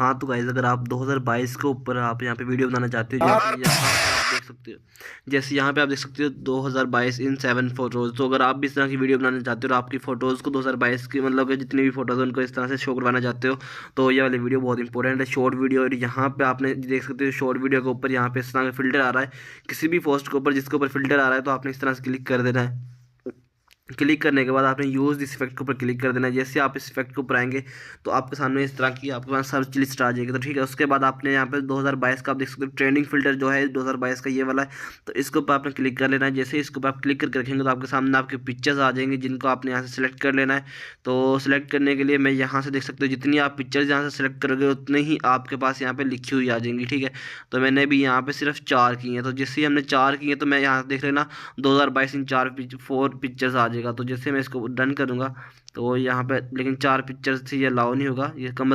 हाँ तो गाइस, अगर आप 2022 के ऊपर आप यहाँ पे वीडियो बनाना चाहते हो, जैसे यहाँ पे आप देख सकते हो, जैसे यहाँ पे आप देख सकते हो 2022 इन 7 फोटोज़। तो अगर आप भी इस तरह की वीडियो बनाना चाहते हो और आपकी फ़ोटोज़ को 2022 की मतलब कि जितनी भी फ़ोटोज़ हैं उनको इस तरह से शो करवाना चाहते हो, तो ये वाली वीडियो बहुत इंपॉर्टेंट है, शॉर्ट वीडियो। और यहाँ पे आपने देख सकते हो शॉर्ट वीडियो के ऊपर यहाँ पे इस तरह का फ़िल्टर आ रहा है, किसी भी पोस्ट के ऊपर जिसके ऊपर फ़िल्टर आ रहा है तो आपने इस तरह से क्लिक कर देना है। क्लिक करने के बाद आपने यूज़ दिस इफेक्ट के ऊपर क्लिक कर देना है। जैसे आप इस इफेक्ट के ऊपर आएंगे तो आपके सामने इस तरह की आपके पास सर्च लिस्ट आ जाएगी। तो ठीक है, उसके बाद आपने यहाँ पे 2022 का आप देख सकते हो ट्रेंडिंग फिल्टर जो है 2022 का ये वाला है, तो इसके ऊपर आपने क्लिक कर लेना है। जैसे इसके ऊपर आप क्लिक करके रखेंगे तो आपके सामने आपके पिक्चर्स आ जाएंगे, जिनको आपने यहाँ से सिलेक्ट कर लेना है। तो सिलेक्ट करने के लिए मैं यहाँ से देख सकते हो जितनी आप पिक्चर्स यहाँ से सिलेक्ट करोगे उतने ही आपके पास यहाँ पे लिखी हुई आ जाएंगी। ठीक है, तो मैंने भी यहाँ पे सिर्फ 4 की हैं, तो जैसे ही हमने 4 की हैं तो मैं यहाँ देख लेना 2022 इन 4 पिक्चर्स आ जाएगा। तो जैसे मैं इसको डन करूँगा तो यहाँ पे, लेकिन 4 पिक्चर्स से ये अलाउ नहीं होगा, ये कम